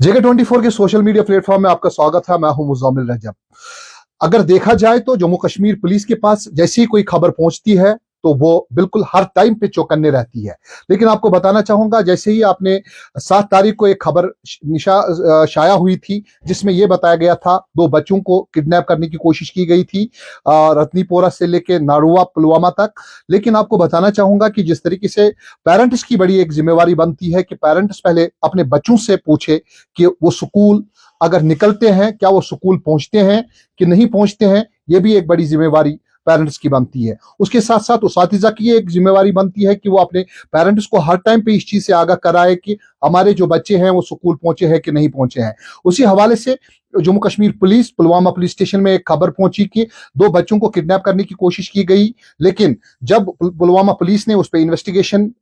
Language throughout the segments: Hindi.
JK24 के सोशल मीडिया प्लेटफॉर्म में आपका स्वागत है। मैं हूं मुज़म्मिल रजब। अगर देखा जाए तो जम्मू कश्मीर पुलिस के पास जैसे ही कोई खबर पहुंचती है तो वो बिल्कुल हर टाइम पे चौकन्ने रहती है। लेकिन आपको बताना चाहूंगा, जैसे ही आपने 7 तारीख को एक खबर शाया हुई थी जिसमें यह बताया गया था 2 बच्चों को किडनैप करने की कोशिश की गई थी रत्नीपोरा से लेकर नारुआ पुलवामा तक। लेकिन आपको बताना चाहूंगा कि जिस तरीके से पेरेंट्स की बड़ी एक जिम्मेवारी बनती है कि पेरेंट्स पहले अपने बच्चों से पूछे कि वो स्कूल अगर निकलते हैं क्या वो स्कूल पहुंचते हैं कि नहीं पहुंचते हैं। ये भी एक बड़ी जिम्मेवारी पेरेंट्स की बनती है। उसके साथ साथ उसातिजा की एक जिम्मेवारी बनती है कि वो अपने पेरेंट्स को हर टाइम पे इस चीज से आगाह कराए कि हमारे जो बच्चे हैं वो स्कूल पहुंचे हैं कि नहीं पहुंचे हैं। उसी हवाले से Jammu Kashmir police Pulwama police station में एक खबर पहुंची कि 2 बच्चों को किडनैप करने की कोशिश की गई। लेकिन जब पुलवामा पुलिस ने उस पर इन्वेस्टिगेशन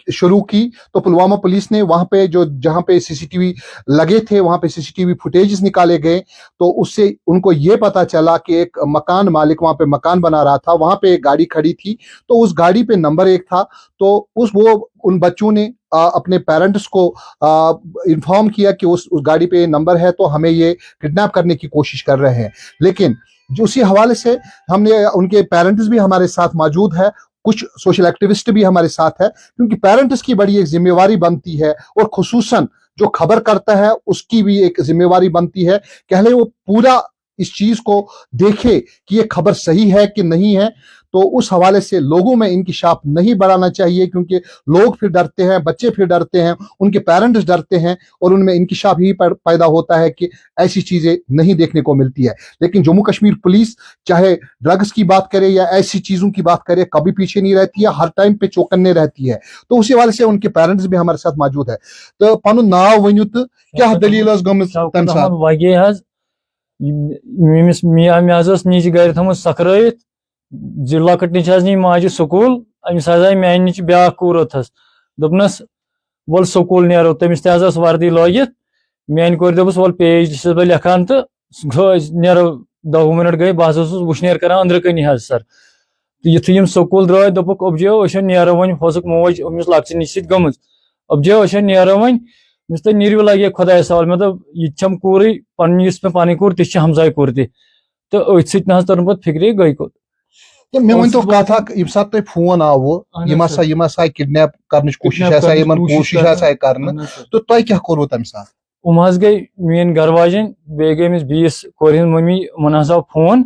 शुरू की तो पुलवामा पुलिस ने वहां पे जहां पे सीसीटीवी लगे थे वहां पे सीसीटीवी फुटेजेस निकाले गए तो उससे उनको ये पता चला कि एक मकान मालिक वहां पे मकान बना रहा था, वहां पे एक गाड़ी खड़ी थी तो उस गाड़ी पे नंबर 1 था। तो उन बच्चों ने अपने पेरेंट्स को इन्फॉर्म किया कि उस गाड़ी पे नंबर है तो हमें ये किडनैप करने की कोशिश कर रहे हैं। लेकिन जो उसी हवाले से हमने उनके पेरेंट्स भी हमारे साथ मौजूद है, कुछ सोशल एक्टिविस्ट भी हमारे साथ है, क्योंकि पेरेंट्स की बड़ी एक जिम्मेवारी बनती है और खुसूसन जो खबर करता है उसकी भी एक जिम्मेवारी बनती है। पहले वो पूरा इस चीज को देखे कि ये खबर सही है कि नहीं है। तो उस हवाले से लोगों में इंकिशाफ नहीं बढ़ाना चाहिए, क्योंकि लोग फिर डरते हैं, बच्चे फिर डरते हैं, उनके पेरेंट्स डरते हैं और उनमें इंकिशाफ ही पैदा होता है कि ऐसी चीजें नहीं देखने को मिलती है। लेकिन जम्मू कश्मीर पुलिस चाहे ड्रग्स की बात करे या ऐसी चीजों की बात करे कभी पीछे नहीं रहती है, हर टाइम पे चौकन्ने रहती है। तो उसी हवाले से उनके पेरेंट्स भी हमारे साथ मौजूद है। तो पनुन नाव वनियो तो क्या दलील तम साथ नीच गर थमुत सकरत जी लकट नीच नी माज स्कूल अमिस मान नीच ब्या कूर दोपनस वोल स्कूल नेरो तमिस तस वर्दी लगित मान कोर दोपस वोल पेज बह लेखान तो नेरो 10 मिनट गई बह वुशनेर कर अंदर कनी सर तो युथ स्कूल द्राय दोपुक अबजो नेरो वन होसुक मोज अमिस लक्चर नीच सत गमज अबजो नेरो वन मिस तो नीरव लगे खुदा सवाल मैं यम कूर पे कूर तह हमसाय कूर तो अथ सह तर पे फिक्रे गई कोत। तो मैं वन तो कथा यम सात तुम फोन आव यम किडनैप करने कोशिश कर तो तुम क्या करो तम साथ गई मेन घर वाजन बे गई बीस कोर मम्मी मन आव फोन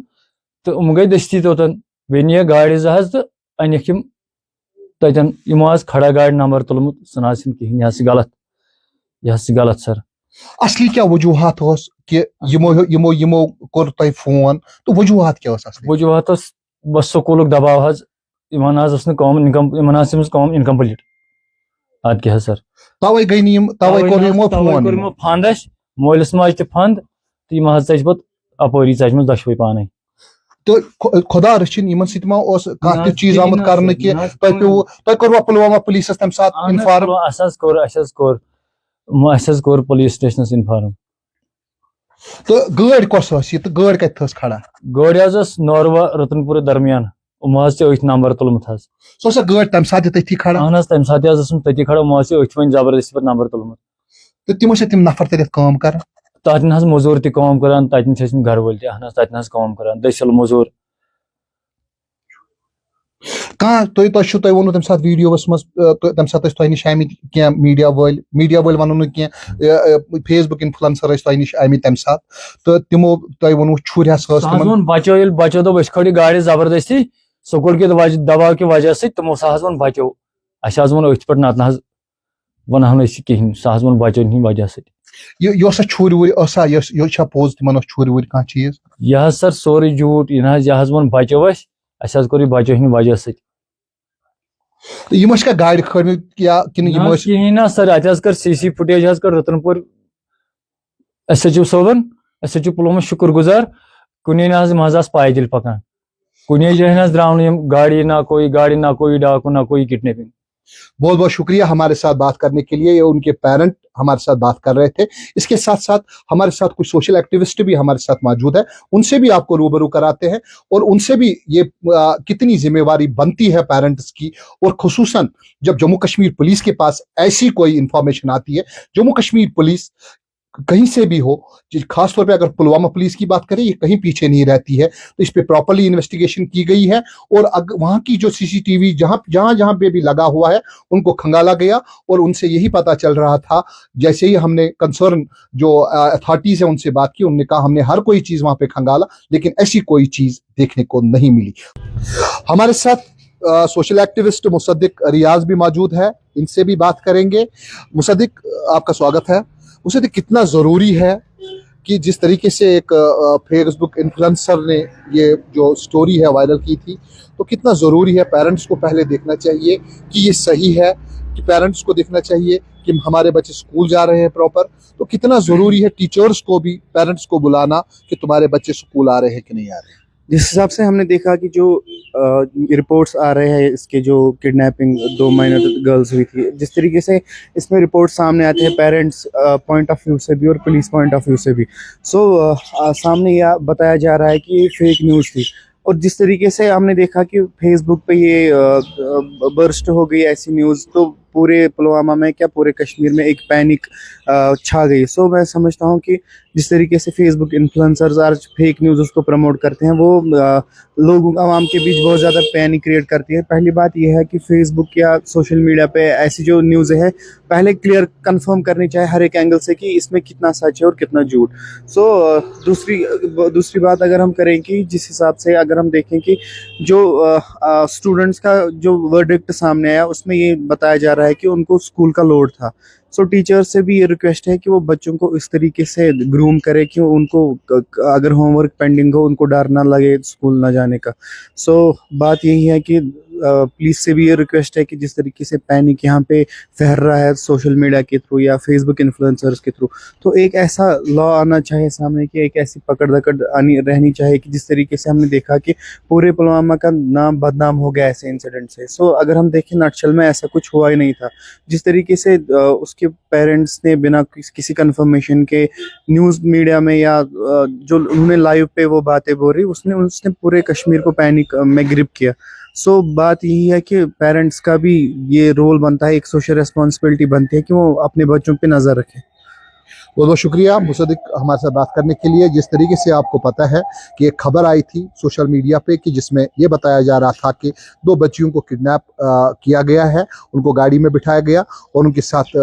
तो गई दस्ती तोतन बे नि गाड़ जहाज तो अनिक तन खड़ा गाड़ नंबर तुलमुत सह कहें यह गलत सर। असली क्या वजूहत कि यमो कोर तुम फोन तो वजूहत क्या वजूहत बस स्कूल दबाव कम इनकम्प्लीट अद क्या सर तवे गई फोन फंद मोलिस माज फंद तो यम चच पे अपरी चजम दशवे पान तो खुदा रचिन सत चीज आमुत कर कि तुम कर्वा पुलवामा पुलिस तम साथ inform core police station inform तो गाड़ कस तो गाड़ कत खड़ा गाड़ नौरवा रतनपुर दरमियान अथ नंबर तुलमुत सो गाड़ तम साथ तथी खड़ा अहन तम साथ तथी खड़ा अथ वन जबरदस्ती पे नंबर तुलमुत तो तिमो से तिम नफर तथ काम कर तन मजूर तम कर तन घर वल अहन तन कम कर दसल मजूर कह तुम वो तम साथ वीडियोस मज तम साथ तुह नश क्या मीडिया वल वन फेसबुक इन्फ्लुएंसर तुह नश तम साथ तो तिमो तुह वो छुर बचो बचो दोप खड़ी गाड़ जबरदस्ती स्कूल के दबाव की वजह से तमो वन बचो अस वो अथ पे नत वन कहें सह वो बचो वजह से यह छुर वुर पोज तिमन छुर वुर कह चीज यह सर सोरे झूठ यह वो बचो अस कोर बचो हिंद वजह से तो गाड़ खड़ कहीं ना सर अत कर सीसी फुटेज कर रतनपुर SHO सोबन SHO पुलवामा शुक्र गुजार कुन मज पैदल पकान कुन जाए द्राव गाड़ी ना कोई डाकू ना कोई किडनैपिंग। बहुत बहुत शुक्रिया हमारे साथ बात करने के लिए। ये उनके पेरेंट हमारे साथ बात कर रहे थे। इसके साथ साथ हमारे साथ कुछ सोशल एक्टिविस्ट भी हमारे साथ मौजूद है, उनसे भी आपको रूबरू कराते हैं और उनसे भी ये कितनी जिम्मेवारी बनती है पेरेंट्स की। और खुसूसन जब जम्मू कश्मीर पुलिस के पास ऐसी कोई इंफॉर्मेशन आती है, जम्मू कश्मीर पुलिस कहीं से भी हो, खासतौर पे अगर पुलवामा पुलिस की बात करें, ये कहीं पीछे नहीं रहती है। तो इस पे प्रॉपर्ली इन्वेस्टिगेशन की गई है और वहां की जो सीसीटीवी जहां जहां जहां पे भी लगा हुआ है उनको खंगाला गया और उनसे यही पता चल रहा था। जैसे ही हमने कंसर्न जो अथॉरिटीज है उनसे बात की, उन्होंने कहा हमने हर कोई चीज वहां पे खंगाला, लेकिन ऐसी कोई चीज देखने को नहीं मिली। हमारे साथ सोशल एक्टिविस्ट मुसद्दिक रियाज भी मौजूद है, इनसे भी बात करेंगे। मुसद्दिक, आपका स्वागत है। मुसद्दिक, कितना ज़रूरी है कि जिस तरीके से एक फेसबुक इन्फ्लुएंसर ने ये जो स्टोरी है वायरल की थी, तो कितना ज़रूरी है, पेरेंट्स को पहले देखना चाहिए कि ये सही है, कि पेरेंट्स को देखना चाहिए कि हमारे बच्चे स्कूल जा रहे हैं प्रॉपर, तो कितना ज़रूरी है टीचर्स को भी पेरेंट्स को बुलाना कि तुम्हारे बच्चे स्कूल आ रहे हैं कि नहीं आ रहे हैं। जिस हिसाब से हमने देखा कि जो रिपोर्ट्स आ रहे हैं इसके, जो किडनैपिंग 2 माइनर गर्ल्स हुई थी, जिस तरीके से इसमें रिपोर्ट सामने आते हैं पेरेंट्स पॉइंट ऑफ व्यू से भी और पुलिस पॉइंट ऑफ व्यू से भी, सामने यह बताया जा रहा है कि ये फेक न्यूज़ थी। और जिस तरीके से हमने देखा कि फेसबुक पे ये बर्स्ट हो गई ऐसी न्यूज़, तो पूरे पुलवामा में क्या पूरे कश्मीर में एक पैनिक छा गई। मैं समझता हूँ कि जिस तरीके से फेसबुक इन्फ्लुएंसर्स आज फेक न्यूज़ उसको प्रमोट करते हैं, वो लोगों आवाम के बीच बहुत ज़्यादा पैनिक क्रिएट करती है। पहली बात यह है कि फेसबुक या सोशल मीडिया पे ऐसी जो न्यूज़ है पहले क्लियर कंफर्म करनी चाहिए हर एक एंगल से कि इसमें कितना सच है और कितना झूठ। दूसरी बात अगर हम करें कि जिस हिसाब से अगर हम देखें कि जो स्टूडेंट्स का जो वर्डिक्ट सामने आया उसमें ये बताया जा रहा है कि उनको स्कूल का लोड था। टीचर से भी ये रिक्वेस्ट है कि वो बच्चों को इस तरीके से ग्रूम करे कि उनको अगर होमवर्क पेंडिंग हो उनको डर ना लगे स्कूल ना जाने का। बात यही है कि पुलिस से भी ये रिक्वेस्ट है कि जिस तरीके से पैनिक यहाँ पे फैल रहा है सोशल मीडिया के थ्रू या फेसबुक इन्फ्लुएंसर्स के थ्रू, तो एक ऐसा लॉ आना चाहिए सामने कि एक ऐसी पकड़ दकड़ रहनी चाहिए कि जिस तरीके से हमने देखा कि पूरे पुलवामा का नाम बदनाम हो गया ऐसे इंसिडेंट से। अगर हम देखें नटशल में ऐसा कुछ हुआ ही नहीं था। जिस तरीके से उसके पेरेंट्स ने बिना किसी कंफर्मेशन के न्यूज़ मीडिया में या जो उन्होंने लाइव पे वो बातें बोली, उसने पूरे कश्मीर को पैनिक में ग्रिप किया। बात यही है कि पेरेंट्स का भी ये रोल बनता है, एक सोशल रिस्पॉन्सिबिलिटी बनती है कि वो अपने बच्चों पे नज़र रखें। बहुत बहुत शुक्रिया मुसद्दिक हमारे साथ बात करने के लिए। जिस तरीके से आपको पता है कि एक खबर आई थी सोशल मीडिया पे कि जिसमें ये बताया जा रहा था कि 2 बच्चियों को किडनैप किया गया है, उनको गाड़ी में बिठाया गया और उनके साथ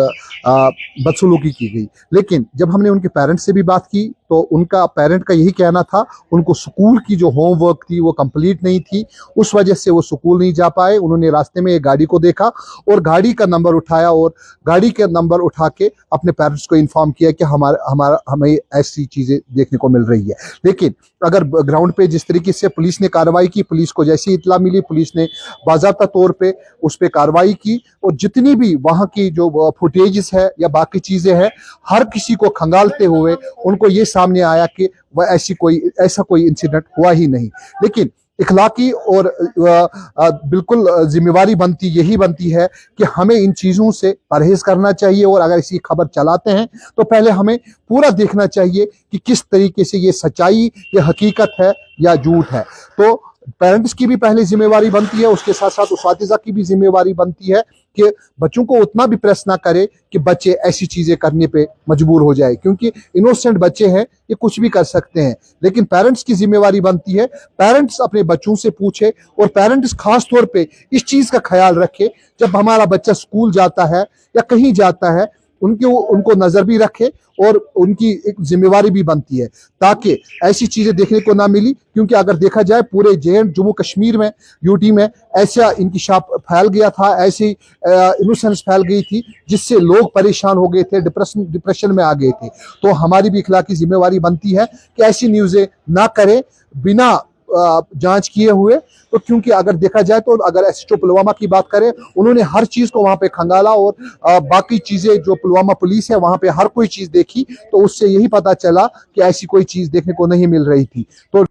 बदसलूकी की गई। लेकिन जब हमने उनके पेरेंट्स से भी बात की तो उनका पेरेंट का यही कहना था, उनको स्कूल की जो होमवर्क थी वो कंप्लीट नहीं थी, उस वजह से वो स्कूल नहीं जा पाए। उन्होंने रास्ते में एक गाड़ी को देखा और गाड़ी का नंबर उठाया और गाड़ी के नंबर उठा के अपने पेरेंट्स को इन्फॉर्म किया कि हमें ऐसी चीज़ें देखने को मिल रही है। लेकिन अगर ग्राउंड पे जिस तरीके से पुलिस ने कार्रवाई की, पुलिस को जैसी इत्तला मिली, पुलिस ने बाज़ाब्ता तौर पे उस पर कार्रवाई की और जितनी भी वहाँ की जो फुटेजेस है या बाकी चीज़ें हैं, हर किसी को खंगालते हुए उनको ये सामने आया कि वह ऐसा कोई इंसिडेंट हुआ ही नहीं। लेकिन इखलाकी और बिल्कुल जिम्मेवारी यही बनती है कि हमें इन चीज़ों से परहेज करना चाहिए और अगर इसी खबर चलाते हैं तो पहले हमें पूरा देखना चाहिए कि किस तरीके से ये सच्चाई, ये हकीकत है या झूठ है। तो पेरेंट्स की भी पहले जिम्मेवारी बनती है, उसके साथ साथ उस्तादिज़ा की भी जिम्मेवारी बनती है कि बच्चों को उतना भी प्रेस ना करे कि बच्चे ऐसी चीज़ें करने पे मजबूर हो जाए, क्योंकि इनोसेंट बच्चे हैं, ये कुछ भी कर सकते हैं। लेकिन पेरेंट्स की जिम्मेवारी बनती है, पेरेंट्स अपने बच्चों से पूछे और पेरेंट्स खास तौर पे इस चीज़ का ख्याल रखे जब हमारा बच्चा स्कूल जाता है या कहीं जाता है, उनको नज़र भी रखे और उनकी एक जिम्मेवारी भी बनती है ताकि ऐसी चीज़ें देखने को ना मिली। क्योंकि अगर देखा जाए पूरे जम्मू कश्मीर में, यूटी में ऐसा इंकिशाफ फैल गया था, ऐसी इनोसेंस फैल गई थी जिससे लोग परेशान हो गए थे, डिप्रेशन में आ गए थे। तो हमारी भी इखलाकी जिम्मेवारी बनती है कि ऐसी न्यूज़ें ना करें बिना जांच किए हुए। तो क्योंकि अगर देखा जाए तो अगर एसएचओ पुलवामा की बात करें, उन्होंने हर चीज़ को वहाँ पे खंगाला और बाकी चीज़ें जो पुलवामा पुलिस है वहाँ पे हर कोई चीज़ देखी, तो उससे यही पता चला कि ऐसी कोई चीज़ देखने को नहीं मिल रही थी। तो